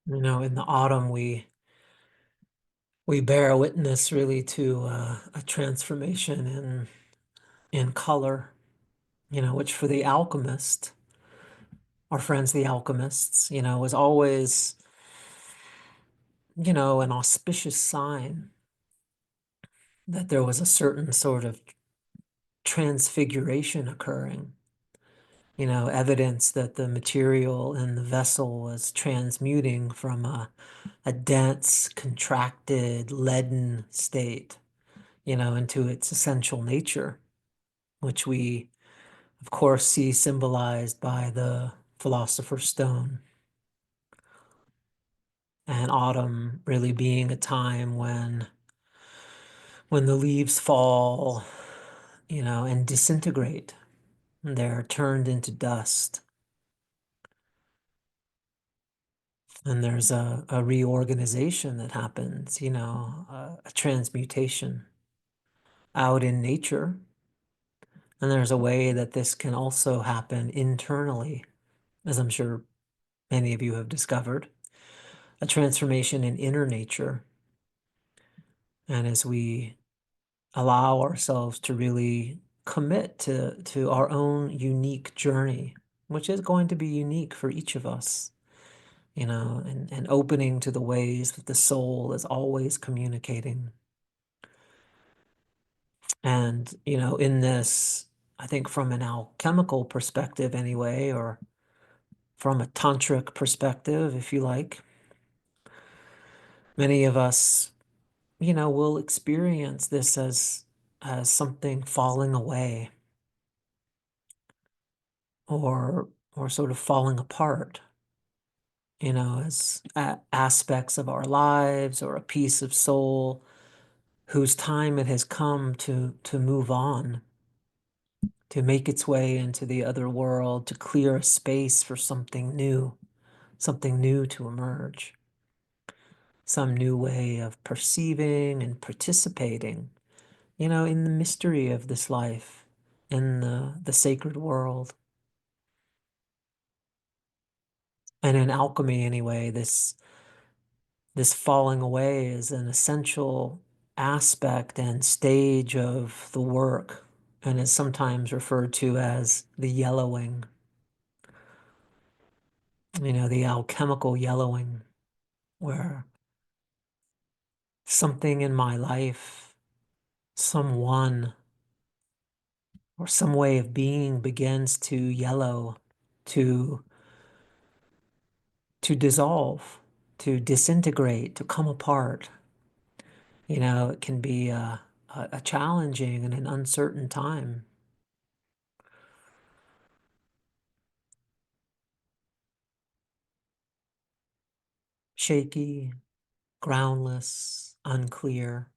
In the autumn, we bear witness really to a transformation in color, which for the alchemist, our friends, the alchemists, was always, an auspicious sign that there was a certain sort of transfiguration occurring, evidence that the material in the vessel was transmuting from a dense, contracted, leaden state, into its essential nature, which we, of course, see symbolized by the Philosopher's Stone. And autumn really being a time when the leaves fall, and disintegrate. They're turned into dust. And there's a reorganization that happens, a transmutation out in nature. And there's a way that this can also happen internally, as I'm sure many of you have discovered, a transformation in inner nature. And as we allow ourselves to really commit to our own unique journey, which is going to be unique for each of us, and opening to the ways that the soul is always communicating. And, in this, I think from an alchemical perspective anyway, or from a tantric perspective, if you like, many of us, will experience this as something falling away or sort of falling apart, as aspects of our lives or a piece of soul whose time it has come to move on, to make its way into the other world, to clear a space for something new to emerge, some new way of perceiving and participating, in the mystery of this life, in the sacred world. And in alchemy, anyway, this falling away is an essential aspect and stage of the work, and is sometimes referred to as the yellowing, the alchemical yellowing, where something in my life, someone, or some way of being begins to yellow, to dissolve, to disintegrate, to come apart. It can be a challenging and an uncertain time. Shaky, groundless, unclear,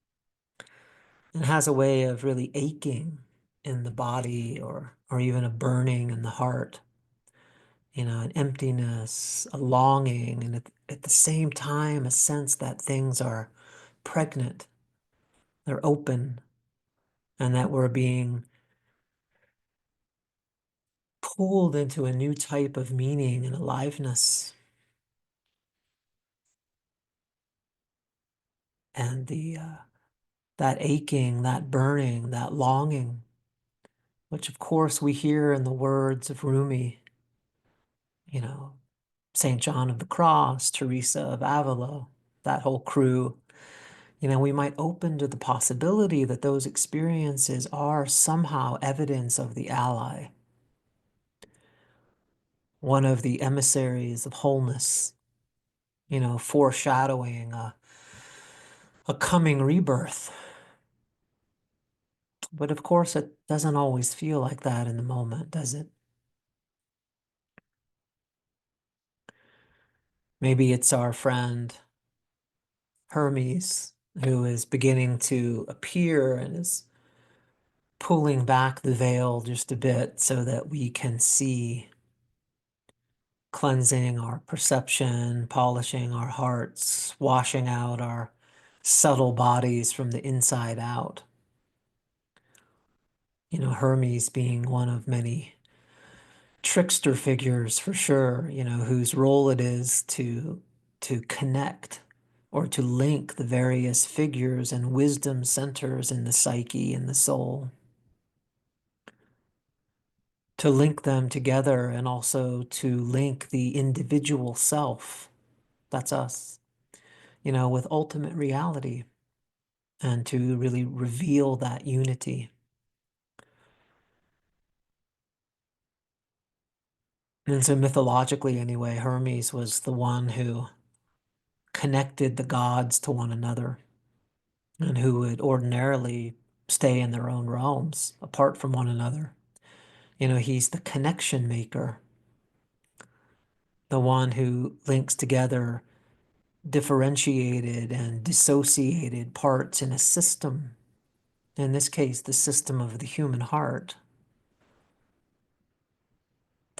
and has a way of really aching in the body, or even a burning in the heart, an emptiness, a longing, and at the same time, a sense that things are pregnant, they're open, and that we're being pulled into a new type of meaning and aliveness. And that aching, that burning, that longing, which of course we hear in the words of Rumi, you know, St. John of the Cross, Teresa of Avila, that whole crew. We might open to the possibility that those experiences are somehow evidence of the ally, one of the emissaries of wholeness, foreshadowing a coming rebirth. But of course, it doesn't always feel like that in the moment, does it? Maybe it's our friend Hermes who is beginning to appear and is pulling back the veil just a bit so that we can see, cleansing our perception, polishing our hearts, washing out our subtle bodies from the inside out. Hermes being one of many trickster figures for sure, whose role it is to to connect or to link the various figures and wisdom centers in the psyche and the soul, to link them together and also to link the individual self, that's us, with ultimate reality, and to really reveal that unity. And so mythologically anyway, Hermes was the one who connected the gods to one another and who would ordinarily stay in their own realms apart from one another. He's the connection maker, the one who links together differentiated and dissociated parts in a system. In this case, the system of the human heart,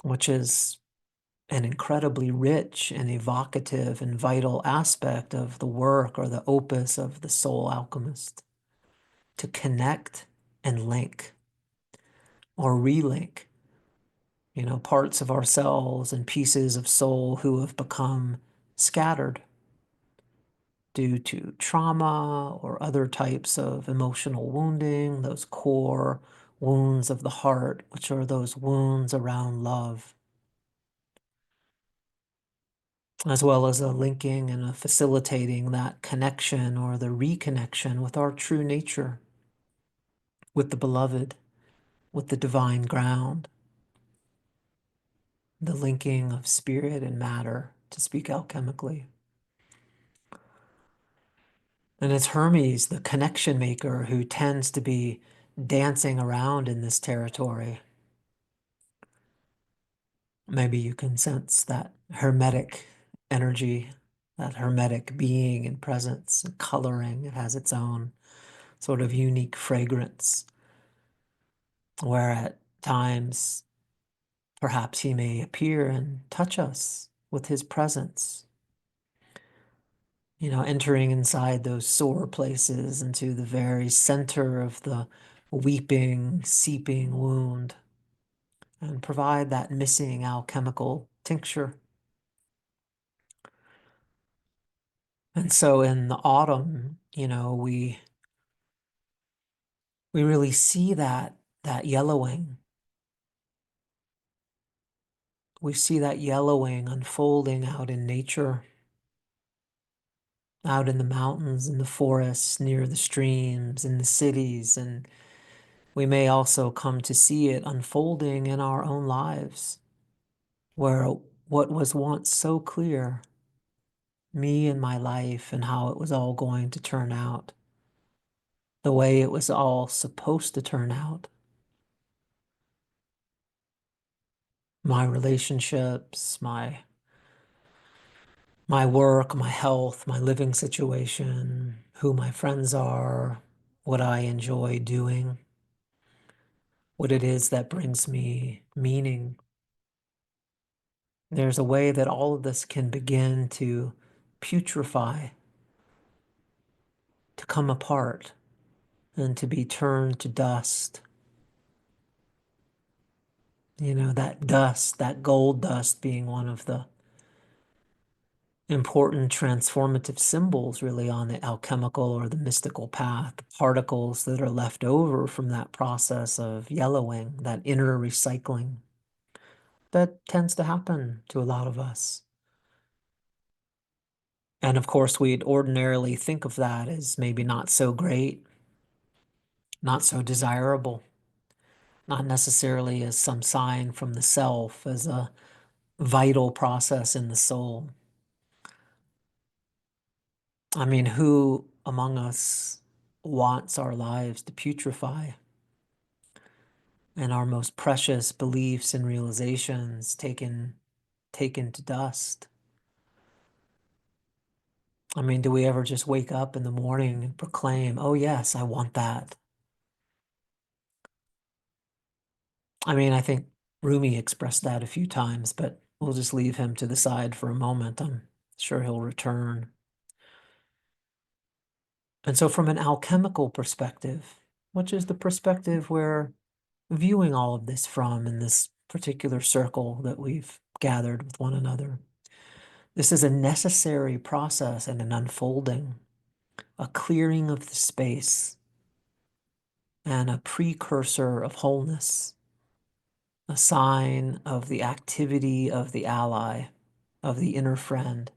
which is an incredibly rich and evocative and vital aspect of the work or the opus of the soul alchemist, to connect and link or relink, parts of ourselves and pieces of soul who have become scattered due to trauma or other types of emotional wounding, those core wounds of the heart, which are those wounds around love, as well as a linking and a facilitating that connection or the reconnection with our true nature, with the beloved, with the divine ground, the linking of spirit and matter, to speak alchemically. And it's Hermes, the connection maker, who tends to be dancing around in this territory. Maybe you can sense that hermetic energy, that hermetic being and presence and coloring. It has its own sort of unique fragrance, where at times perhaps he may appear and touch us with his presence, entering inside those sore places into the very center of the weeping, seeping wound, and provide that missing alchemical tincture. And so in the autumn, we really see that yellowing. We see that yellowing unfolding out in nature, out in the mountains, in the forests, near the streams, in the cities, and we may also come to see it unfolding in our own lives, where what was once so clear, me and my life and how it was all going to turn out, the way it was all supposed to turn out, my relationships, my work, my health, my living situation, who my friends are, what I enjoy doing, what it is that brings me meaning. There's a way that all of this can begin to putrefy, to come apart, and to be turned to dust. That dust, that gold dust being one of the important transformative symbols really on the alchemical or the mystical path, the particles that are left over from that process of yellowing, that inner recycling that tends to happen to a lot of us. And of course, we'd ordinarily think of that as maybe not so great, not so desirable, not necessarily as some sign from the self, as a vital process in the soul. I mean, who among us wants our lives to putrefy and our most precious beliefs and realizations taken to dust? I mean, do we ever just wake up in the morning and proclaim, oh yes, I want that? I mean, I think Rumi expressed that a few times, but we'll just leave him to the side for a moment. I'm sure he'll return. And so from an alchemical perspective, which is the perspective we're viewing all of this from in this particular circle that we've gathered with one another, This is a necessary process and an unfolding, a clearing of the space, and a precursor of wholeness, a sign of the activity of the ally, of the inner friend,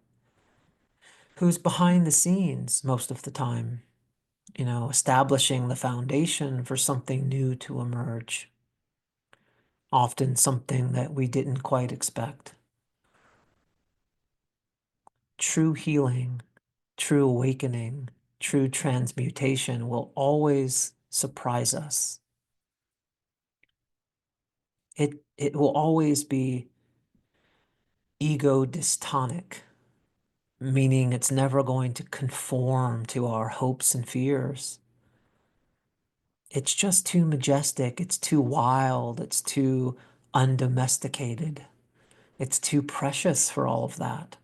who's behind the scenes most of the time, establishing the foundation for something new to emerge, often something that we didn't quite expect. True healing, true awakening, true transmutation will always surprise us. It will always be ego dystonic, meaning it's never going to conform to our hopes and fears. It's just too majestic, it's too wild, it's too undomesticated, it's too precious for all of that.